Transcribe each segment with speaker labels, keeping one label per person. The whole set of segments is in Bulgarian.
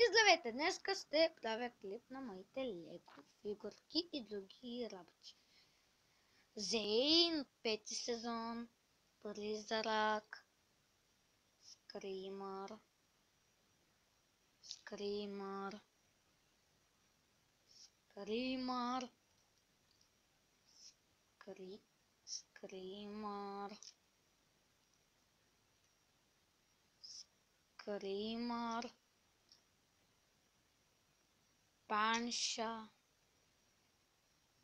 Speaker 1: Здравейте! Днеска ще правя клип на моите лего фигурки и други работи. Зейн, 5 сезон, Призрак, Скримър, Скримър, Скримър, Скримър, Скримър, Панша,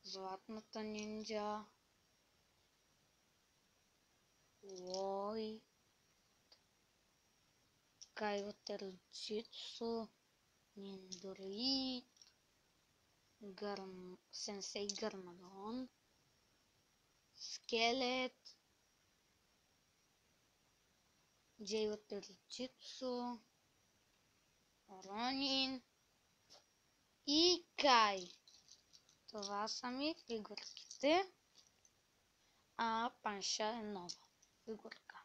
Speaker 1: Златната нинджа, Лой, Кайотер Джитсу, Ниндорит, Сенсей Гармадон, Скелет, Джейтер Джитсу, Ронин и Кай. Това са ми фигурките. Панша е нова фигурка.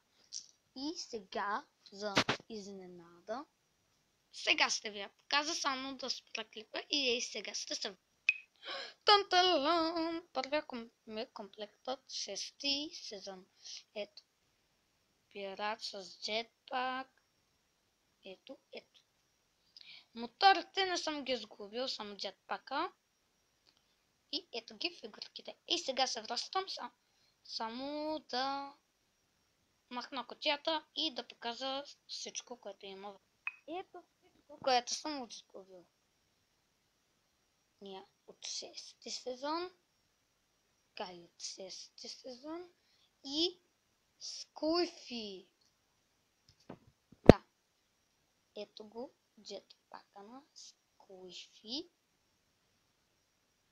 Speaker 1: И сега за изненада. Сега ще ви я покажа, само да спра клипа и сега ще се... Танталам! Първия комплектът, 6-ти сезон. Ето. Пират с джетпак. Ето. Моторите не съм ги сгубил, само джетпака. И ето ги фигурките. И сега се връщам само да махна кутията и да покажа всичко, което има. Ето всичко, което съм отсгубил. Ние от 6-ти сезон, Кай от 6-ти сезон и Скуйфи. Да, ето го джетпака на Скуйфи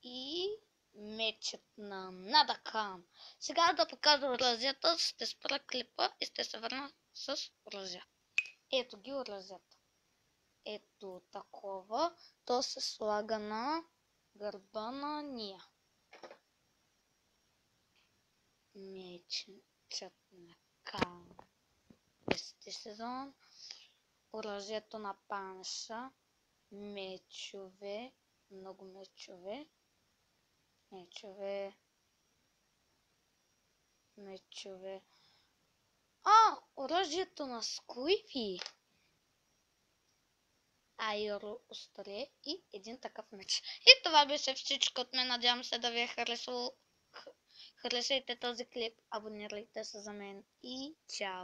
Speaker 1: и мечът на Надакан. Сега да покажа оръжията, ще спра клипа и ще се върна с оръжия. Ето ги оръжията. Ето такова, то се слага на гърба на Ния. Мечът на Кан. 10-ти сезон. Оръжието на Панша. Мечове. Много мечове. Оръжието на Скуйфи. Айро остре и един такъв меч. И това беше всичко от мен. Надявам се да ви е харесало. Харесайте този клип, абонирайте се за мен и чао!